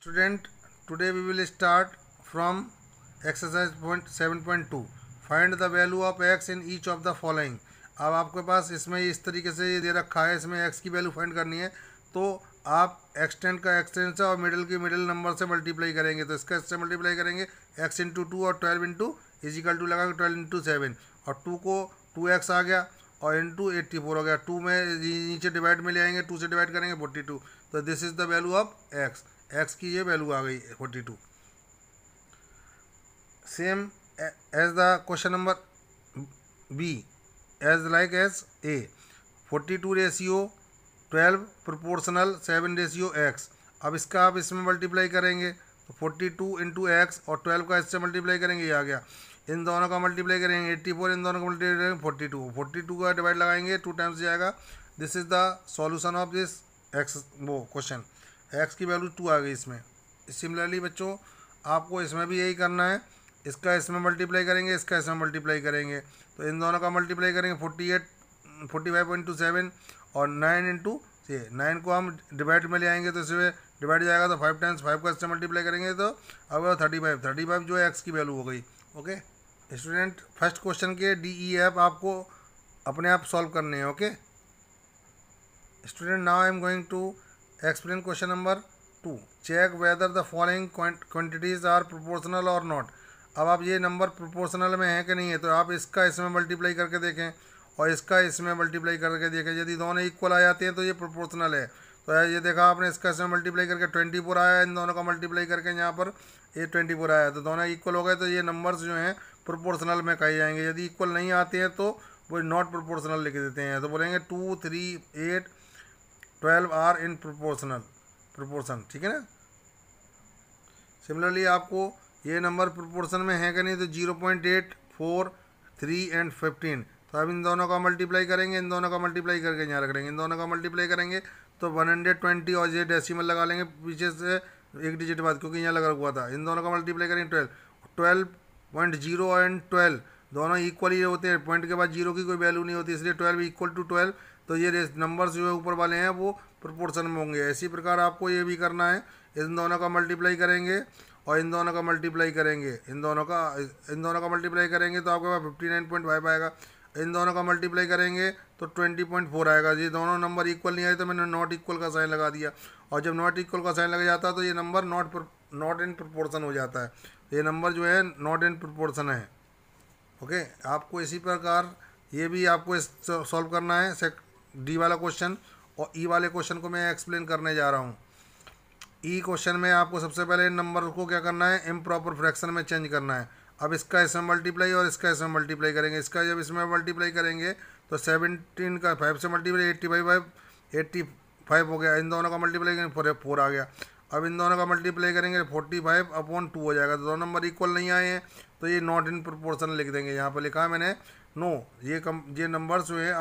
Student, today we will start from exercise point 7.2. Find the value of x in each of the following. अब आपके पास इसमें इस तरीके से ये दे रखा है, इसमें x की वैल्यू फाइंड करनी है, तो आप एक्सटेंड का एक्सटेंड से और मिडिल की मिडिल नंबर से मल्टीप्लाई करेंगे, तो इसका इससे मल्टीप्लाई करेंगे x इंटू टू और 12 इंटू इजिकल टू लगाएंगे 12 इंटू 7 और 2 को 2x आ गया और इंटू 84 हो गया। 2 में नीचे डिवाइड में ले आएंगे, 2 से डिवाइड करेंगे 42, तो this is the value of x की ये वैल्यू आ गई 42। Same as the question number B as like as a 42 ratio 12 proportional 7 ratio x। अब इसका आप इसमें मल्टीप्लाई करेंगे तो 42 इंटू एक्स और 12 का इससे मल्टीप्लाई करेंगे, ये आ गया। इन दोनों का मल्टीप्लाई करेंगे 84, इन दोनों का मल्टीप्लाई करेंगे 42 का डिवाइड लगाएंगे 2 टाइम्स जाएगा। This is the solution of this x वो क्वेश्चन। एक्स की वैल्यू 2 आ गई इसमें। सिमिलरली बच्चों आपको इसमें भी यही करना है, इसका इसमें मल्टीप्लाई करेंगे, इसका इसमें मल्टीप्लाई करेंगे, तो इन दोनों का मल्टीप्लाई करेंगे 45 इंटू 7 और 9 इंटू 9 को हम डिवाइड में ले आएंगे तो इसमें डिवाइड जाएगा तो 5 टाइम्स 5 का इससे मल्टीप्लाई करेंगे तो अब 35 जो है एक्स की वैल्यू हो गई। ओके स्टूडेंट, फर्स्ट क्वेश्चन के डी ई एफ आपको अपने आप सॉल्व करने हैं। Okay student, now I am going to explain question number 2। Check whether the following quantities are proportional और नॉट। अब आप ये नंबर प्रोपोर्शनल में है कि नहीं है, तो आप इसका इसमें मल्टीप्लाई करके देखें और इसका इसमें मल्टीप्लाई करके देखें। यदि दोनों इक्वल आ जाते हैं तो ये प्रोपोर्शनल है। तो ये देखा आपने, इसका इसमें मल्टीप्लाई करके 24 आया, इन दोनों का मल्टीप्लाई करके यहाँ पर ये 24 आया, तो दोनों इक्वल हो गए, तो ये नंबर्स जो हैं प्रोपोर्शनल में कहे जाएंगे। यदि इक्वल नहीं आते हैं तो वो नॉट प्रोपोर्शनल लिख देते हैं, तो बोलेंगे 2, 3, 8, 12 आर इन प्रोपोर्शन। ठीक है ना। सिमिलरली आपको ये नंबर प्रोपोर्शन में है कि नहीं, तो 0.8, 4, 3 एंड 15। तो अब इन दोनों का मल्टीप्लाई करेंगे, इन दोनों का मल्टीप्लाई करके यहाँ रख लेंगे, इन दोनों का मल्टीप्लाई करेंगे तो 120 और ये डेसिमल लगा लेंगे पीछे से एक डिजिट बाद, क्योंकि यहाँ लगा हुआ था। इन दोनों का मल्टीप्लाई करेंगे 12.0 एंड 12 दोनों इक्वल ही होते हैं, पॉइंट के बाद जीरो की कोई वैल्यू नहीं होती, इसलिए 12 इक्वल टू 12, तो ये नंबर्स जो है ऊपर वाले हैं वो प्रोपोर्शन में होंगे। इसी प्रकार आपको ये भी करना है, इन दोनों का मल्टीप्लाई करेंगे और इन दोनों का मल्टीप्लाई करेंगे, इन दोनों का मल्टीप्लाई करेंगे तो आपके पास 59.5 आएगा। इन दोनों का मल्टीप्लाई करेंगे तो 20.4 आएगा। ये दोनों नंबर इक्वल नहीं आए तो मैंने नॉट इक्वल का साइन लगा दिया, और जब नॉट इक्वल का साइन लग जाता है तो ये नंबर नॉट इन प्रोपोर्शन हो जाता है। ये नंबर जो है नॉट इन प्रोपोर्शन है। ओके, आपको इसी प्रकार ये भी आपको सॉल्व करना है डी वाला क्वेश्चन, और ई वाले क्वेश्चन को मैं एक्सप्लेन करने जा रहा हूँ। ई क्वेश्चन में आपको सबसे पहले इन नंबर को क्या करना है, इम्प्रॉपर फ्रैक्शन में चेंज करना है। अब इसका इसमें मल्टीप्लाई और इसका इसमें मल्टीप्लाई करेंगे। इसका जब इसमें मल्टीप्लाई करेंगे तो 17 का 5 से मल्टीप्लाई 85 हो गया। इन दोनों का मल्टीप्लाई करेंगे 4 आ गया। अब इन दोनों का मल्टीप्लाई करेंगे 45/2 हो जाएगा। तो दोनों नंबर इक्वल नहीं आए हैं तो ये नॉट इन प्रोपोर्शन लिख देंगे। यहाँ पर लिखा है मैंने नो, ये नंबर्स जो है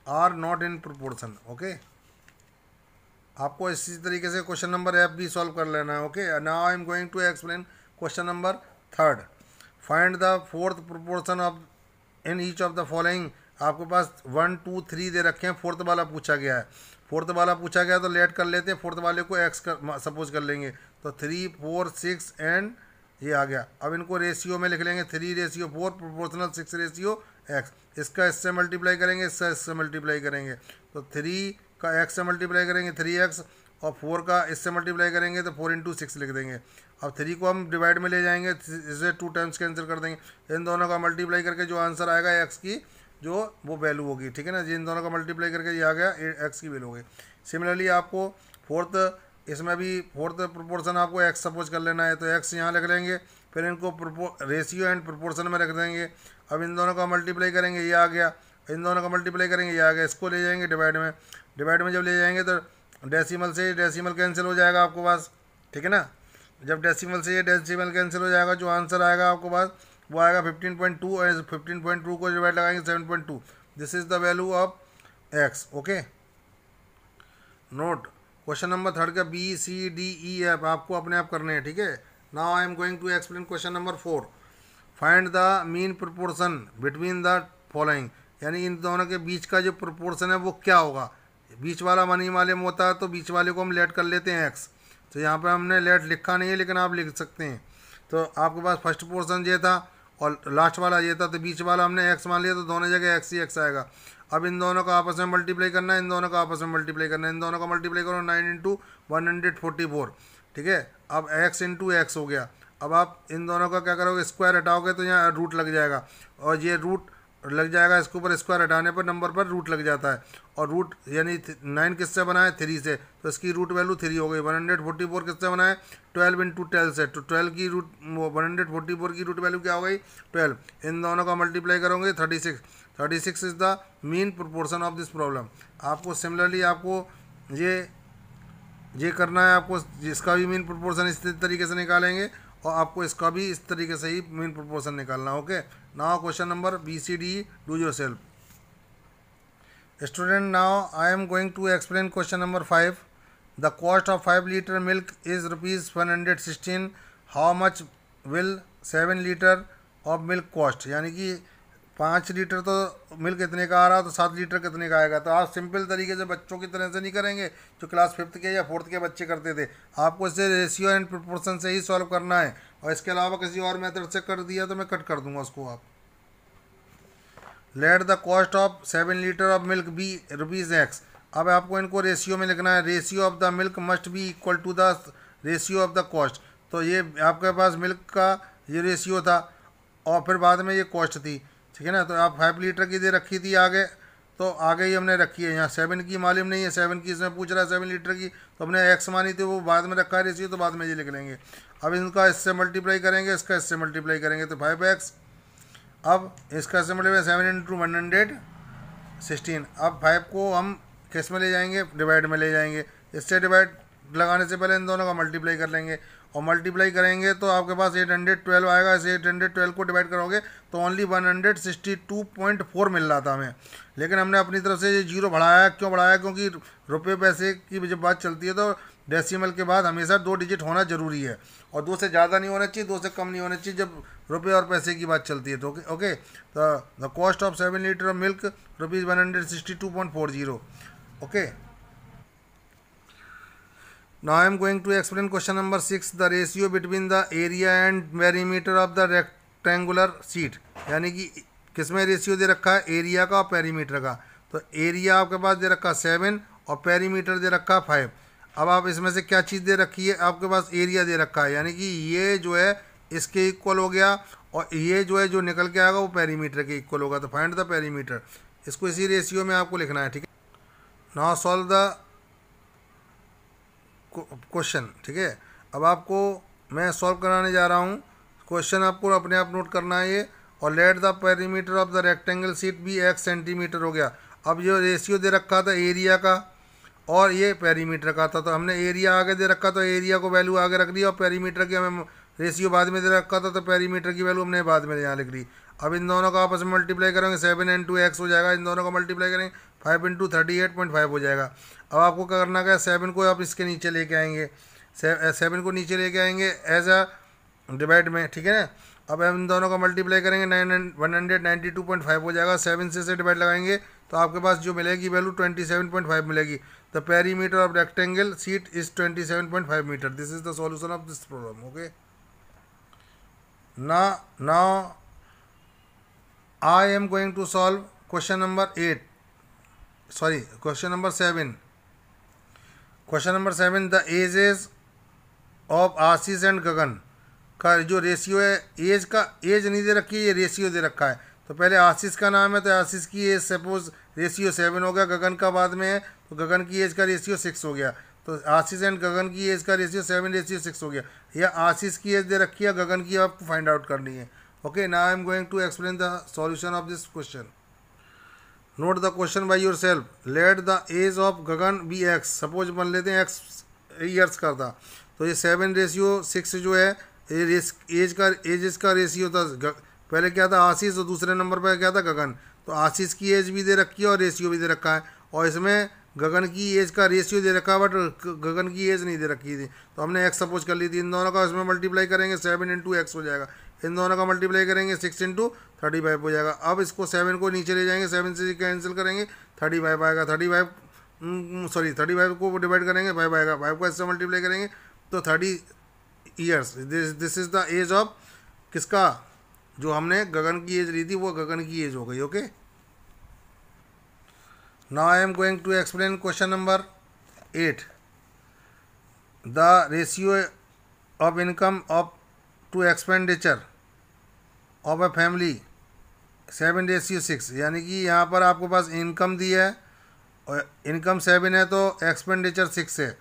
are not in proportion. Okay, आपको इसी तरीके से क्वेश्चन नंबर एफ भी सॉल्व कर लेना है। Okay, now I am going to explain question number 3। Find the fourth proportion of in each of the following. आपके पास 1, 2, 3 दे रखे हैं, फोर्थ वाला पूछा गया है। फोर्थ वाला पूछा गया तो लेट कर लेते हैं, फोर्थ वाले को एक्स सपोज कर लेंगे, तो 3, 4, 6 एंड ये आ गया। अब इनको रेशियो में लिख लेंगे 3:4 प्रोपोर्शनल 6:x। इसका इससे मल्टीप्लाई करेंगे, इसका इससे मल्टीप्लाई करेंगे, तो 3 का x से मल्टीप्लाई करेंगे 3x और 4 का इससे मल्टीप्लाई करेंगे तो 4 इंटू 6 लिख देंगे। अब 3 को हम डिवाइड में ले जाएंगे, इसे 2 टाइम्स कैंसिल कर देंगे। इन दोनों का मल्टीप्लाई करके जो आंसर आएगा x की जो वो वैल्यू होगी। ठीक है ना, इन दोनों का मल्टीप्लाई करके ये आ गया x की वैल्यू होगी। सिमिलरली आपको इसमें भी फोर्थ प्रोपोर्शन आपको x सपोज कर लेना है, तो x यहाँ लिख लेंगे, फिर इनको रेशियो एंड प्रोपोर्शन में रख देंगे। अब इन दोनों का मल्टीप्लाई करेंगे, ये आ गया। इन दोनों का मल्टीप्लाई करेंगे, ये आ गया। इसको ले जाएंगे डिवाइड में जब ले जाएंगे तो डेसिमल से डेसिमल कैंसिल हो जाएगा आपके पास। ठीक है ना, जब डेसिमल से ये डेसिमल कैंसिल हो जाएगा, जो आंसर आएगा आपके पास वो आएगा 15.2 और 15.2 को डिवाइड लगाएंगे 7.2। This is the value of x। Okay, note question number 3 का B C D E F आपको अपने आप करने हैं। ठीक है, now I am going to explain question number 4। Find the mean proportion between the following. यानी इन दोनों के बीच का जो प्रोपोर्शन है वो क्या होगा। बीच वाला मनी वाले में होता है तो बीच वाले को हम लेट कर लेते हैं x, तो यहाँ पे हमने लेट लिखा नहीं है, लेकिन आप लिख सकते हैं। तो आपके पास फर्स्ट पोर्शन ये था और लास्ट वाला ये था, तो बीच वाला हमने एक्स मान लिया, तो दोनों जगह एक्स ही एक्स आएगा। अब इन दोनों को आपस में मल्टीप्लाई करना है, इन दोनों को आपस में मल्टीप्लाई करना है, इन दोनों को मल्टीप्लाई करो 9 इंटू 144, ठीक है। अब एक्स इंटू एक्स हो गया। अब आप इन दोनों का क्या करोगे, स्क्वायर हटाओगे तो यहाँ रूट लग जाएगा, और ये रूट लग जाएगा, इसके ऊपर स्क्वायर हटाने पर नंबर पर रूट लग जाता है। और रूट यानी 9 किससे बना है, 3 से, तो इसकी रूट वैल्यू 3 हो गई। 144 किससे बना है, 12 इंटू 12 से, तो 12 की रूट 144 की रूट वैल्यू क्या हो गई, 12। इन दोनों का मल्टीप्लाई करोगे 36 is the mean proportion of this problem. आपको सिमिलरली आपको ये करना है, आपको इसका भी मीन प्रोपोर्शन इस तरीके से निकालेंगे, और आपको इसका भी इस तरीके से ही मीन प्रोपोर्शन निकालना। Okay, now question number BCD, do yourself. Student, now I am going to explain question number 5। The cost of 5 litre milk is ₹116। How much will 7 litre of milk cost. यानी कि 5 litre तो milk इतने का आ रहा, तो 7 litre कितने का आएगा। तो आप सिंपल तरीके से बच्चों की तरह से नहीं करेंगे जो क्लास 5th के या 4th के बच्चे करते थे। आपको इसे रेशियो एंड प्रोपोर्शन से ही सॉल्व करना है, और इसके अलावा किसी और मेथड से कर दिया तो मैं कट कर दूंगा उसको। आप let the cost of 7 litre of milk be ₹X। अब आपको इनको रेशियो में लिखना है। Ratio of the milk must be equal to the ratio of the cost. तो ये आपके पास मिल्क का ये रेशियो था, और फिर बाद में ये कॉस्ट थी, ठीक है ना। तो आप 5 लीटर की दे रखी थी आगे, तो आगे ही हमने रखी है। यहाँ 7 की मालूम नहीं है, 7 की इसमें पूछ रहा है 7 लीटर की, तो हमने एक्स मानी थी, वो बाद में रखा है रेशियो, तो बाद में ये लिख लेंगे। अब इनका इससे मल्टीप्लाई करेंगे, इसका इससे मल्टीप्लाई करेंगे, तो 5x। अब इसका इससे मल्टीप्लाई 7 इंटू 116। अब 5 को हम किस में ले जाएंगे, डिवाइड में ले जाएंगे। इससे डिवाइड लगाने से पहले इन दोनों का मल्टीप्लाई कर लेंगे, और मल्टीप्लाई करेंगे तो आपके पास 812 आएगा। इसे 812 को डिवाइड करोगे तो ओनली 162.4 मिल रहा था हमें, लेकिन हमने अपनी तरफ से ये जीरो बढ़ाया। क्यों बढ़ाया, क्योंकि रुपये पैसे की जब बात चलती है तो डेसिमल के बाद हमेशा 2 डिजिट होना जरूरी है, और 2 से ज़्यादा नहीं होना चाहिए, 2 से कम नहीं होना चाहिए जब रुपये और पैसे की बात चलती है। तो ओके, तो the cost of 7 litre of milk ₹162.40। Okay, now I am going to explain question number 6, the ratio between the area and perimeter of the rectangular sheet। यानी कि किसमें रेशियो दे रखा है, एरिया का और पेरीमीटर का। तो एरिया आपके पास दे रखा 7 और पेरीमीटर दे रखा 5। अब आप इसमें से क्या चीज़ दे रखी है, आपके पास एरिया दे रखा है, यानी कि ये जो है इसके इक्वल हो गया, और ये जो है जो निकल के आएगा वो पेरीमीटर के इक्वल होगा। तो फाइंड द पेरीमीटर, इसको इसी रेशियो में आपको लिखना है, ठीक है। नाउ सॉल्व द क्वेश्चन, ठीक है। अब आपको मैं सॉल्व कराने जा रहा हूँ क्वेश्चन, आपको अपने आप नोट करना है ये। और let the perimeter of the rectangle sheet भी x सेंटीमीटर हो गया। अब जो रेशियो दे रखा था एरिया का और ये पेरीमीटर का था, तो हमने एरिया आगे दे रखा, तो एरिया को वैल्यू आगे रख दी, और पेरीमीटर की हमें रेशियो बाद में दे रखा था, तो पेरीमीटर की वैल्यू हमने बाद में यहाँ लिख ली। अब इन दोनों का आपस में मल्टीप्लाई करेंगे, 7 इंटू x हो जाएगा। इन दोनों का मल्टीप्लाई करेंगे 5 इंटू 38.5 हो जाएगा। अब आपको क्या करना है, 7 को आप इसके नीचे लेके आएंगे, 7 को नीचे लेके आएंगे एज अ डिवाइड में, ठीक है ना। अब हम इन दोनों का मल्टीप्लाई करेंगे 192.5 हो जाएगा। 7 से डिवाइड लगाएंगे तो आपके पास जो मिलेगी वैल्यू 27.5 मिलेगी। The perimeter of rectangle sheet is 27.5 metre. This is the solution of this problem. Okay, now I am going to solve question number 8, sorry, question number 7. Question number 7, the ages of Ashish and Gagan का जो ratio है, as का as नहीं दे रखी है, ये ratio दे रखा है। तो पहले आशीष का नाम है, तो आशीष की एज सपोज रेशियो 7 हो गया, गगन का बाद में है तो गगन की एज का रेशियो 6 हो गया। तो आशीष एंड गगन की एज का रेशियो 7:6 हो गया। या आशीष की एज दे रखी है, गगन की आपको फाइंड आउट करनी है। Okay, now I am going to explain the solution of this question. Note the question by yourself. Let the age of Gagan be x. Suppose मान लेते हैं एक्स ईयर्स का था, तो ये 7:6 जो है एज का रेशियो था। पहले क्या था आशीष, और दूसरे नंबर पर क्या था गगन। तो आशीष की एज भी दे रखी है और रेशियो भी दे रखा है, और इसमें गगन की एज का रेशियो दे रखा है बट गगन की एज नहीं दे रखी थी, तो हमने एक्स सपोज कर ली थी। इन दोनों का इसमें मल्टीप्लाई करेंगे 7 इंटू एक्स हो जाएगा। इन दोनों का मल्टीप्लाई करेंगे 6 इंटू 35 हो जाएगा। अब इसको 7 को नीचे ले जाएंगे, 7 से कैंसिल करेंगे 35 आएगा। 35 को डिवाइड करेंगे 5 आएगा, 5 को इससे मल्टीप्लाई करेंगे तो 30 years, this is the age of किसका, जो हमने गगन की एज ली थी वो गगन की एज हो गई। Okay, now I am going to explain question number 8। The ratio of income of to expenditure of a family 7:6, यानी कि यहाँ पर आपके पास इनकम दी है और इनकम 7 है तो एक्सपेंडिचर 6 है।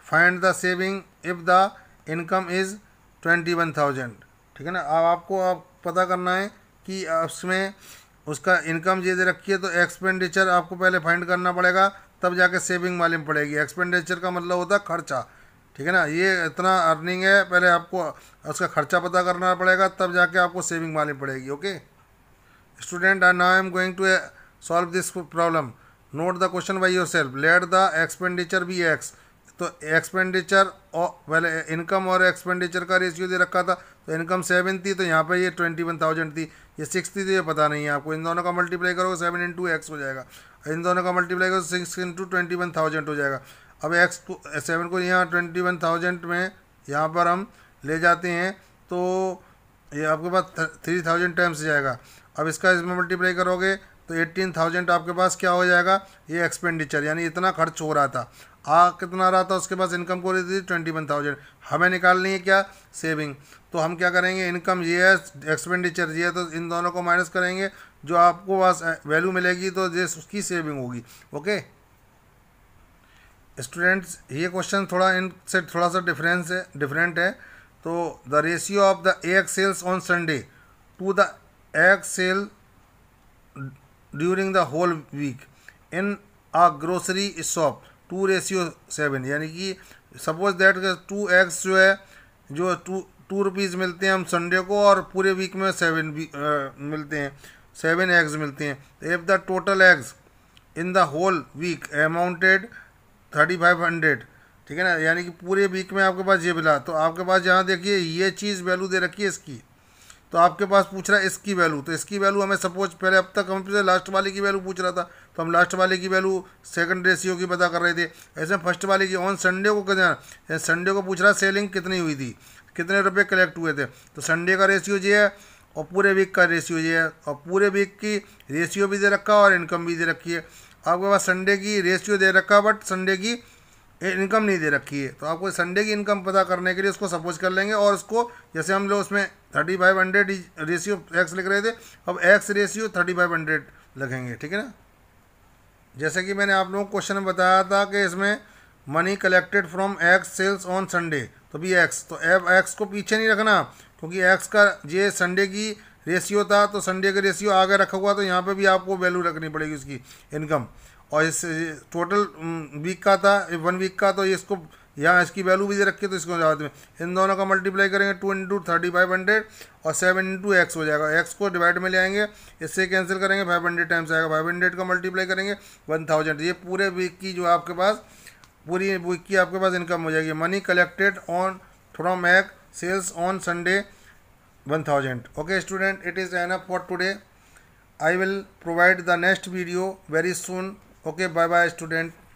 Find the saving if the income is 21,000। ठीक है ना। अब आपको पता करना है कि उसमें उसका इनकम ये दे रखी है तो एक्सपेंडिचर आपको पहले फाइंड करना पड़ेगा, तब जाके सेविंग मालूम पड़ेगी। एक्सपेंडिचर का मतलब होता है खर्चा। ठीक है ना, ये इतना अर्निंग है, पहले आपको उसका खर्चा पता करना पड़ेगा, तब जाके आपको सेविंग मालूम पड़ेगी। Okay student, now I am going to solve this problem. Note the question by yourself. Let the expenditure be x. तो एक्सपेंडिचर और पहले इनकम और एक्सपेंडिचर का रेशियो दे रखा था, तो इनकम 7 थी तो यहाँ पे ये 21,000 थी, ये 6 थी तो ये पता नहीं है आपको। इन दोनों का मल्टीप्लाई करोगे 7 इंटू एक्स हो जाएगा, इन दोनों का मल्टीप्लाई करो 6 इंटू 21,000 हो जाएगा। अब एक्स को 7 को यहाँ 21,000 में यहाँ पर हम ले जाते हैं तो ये आपके पास 3,000 टाइम्स जाएगा। अब इसका इसमें मल्टीप्लाई करोगे तो 18,000 आपके पास क्या हो जाएगा, ये एक्सपेंडिचर, यानी इतना खर्च हो रहा था। कितना रहा था उसके पास, इनकम को रही थी 21,000। हमें निकालनी है क्या, सेविंग। तो हम क्या करेंगे, इनकम ये है, एक्सपेंडिचर ये है, तो इन दोनों को माइनस करेंगे, जो आपको पास वैल्यू मिलेगी तो ये उसकी सेविंग होगी। ओके स्टूडेंट्स, ये क्वेश्चन थोड़ा इनसे थोड़ा सा डिफरेंट है। तो the ratio of the egg sales on Sunday to the egg sale during the whole week in a grocery shop 2:7, यानी कि सपोज दैट 2 एग्स जो है, जो 2 रुपीज़ मिलते हैं हम संडे को, और पूरे वीक में 7 मिलते हैं, 7 एग्स मिलते हैं। If the total eggs in the whole week amounted 3,500, ठीक है ना, यानी कि पूरे वीक में आपके पास ये मिला, तो आपके पास यहाँ देखिए ये चीज़ वैल्यू दे रखी है इसकी, तो आपके पास पूछ रहा है इसकी वैल्यू। तो इसकी वैल्यू हमें सपोज पहले अब तक हमसे लास्ट वाले की वैल्यू पूछ रहा था, तो हम लास्ट वाले की वैल्यू सेकंड रेशियो की पता कर रहे थे। ऐसे फर्स्ट वाले की ऑन संडे को कितना, संडे को पूछ रहा है सेलिंग कितनी हुई थी, कितने रुपए कलेक्ट हुए थे, तो संडे का रेशियो ये है और पूरे वीक का रेशियो ये है, और पूरे वीक की रेशियो भी दे रखा है और इनकम भी दे रखी है। आपके पास संडे की रेशियो दे रखा है बट संडे की इनकम नहीं दे रखी है, तो आपको संडे की इनकम पता करने के लिए उसको सपोज कर लेंगे, और उसको जैसे हम लोग उसमें 3,500 रेशियो एक्स लिख रहे थे, अब एक्स रेशियो 3,500 लिखेंगे। ठीक है ना, जैसे कि मैंने आप लोगों को क्वेश्चन में बताया था कि इसमें money collected from x sales on Sunday, तो भी एक्स, तो अब एक्स को पीछे नहीं रखना, क्योंकि एक्स का ये संडे की रेशियो था, तो संडे का रेशियो आगे रखा हुआ, तो यहाँ पे भी आपको वैल्यू रखनी पड़ेगी उसकी इनकम। और इस टोटल वीक का था 1 वीक का, तो इसको यहाँ इसकी वैल्यू भी दे रखी है, तो इसको बाद में इन दोनों का मल्टीप्लाई करेंगे 2 इंटू 3,500 और 7 इंटू एक्स हो जाएगा। एक्स को डिवाइड में ले आएंगे, इससे कैंसिल करेंगे 500 टाइम्स आएगा, 500 का मल्टीप्लाई करेंगे 1,000। ये पूरे वीक की जो आपके पास पूरी वीक की आपके पास इनकम हो जाएगी। Money collected on from egg sales on Sunday 1,000। Okay student, it is enough for today. I will provide the next video very soon. Okay, bye bye student.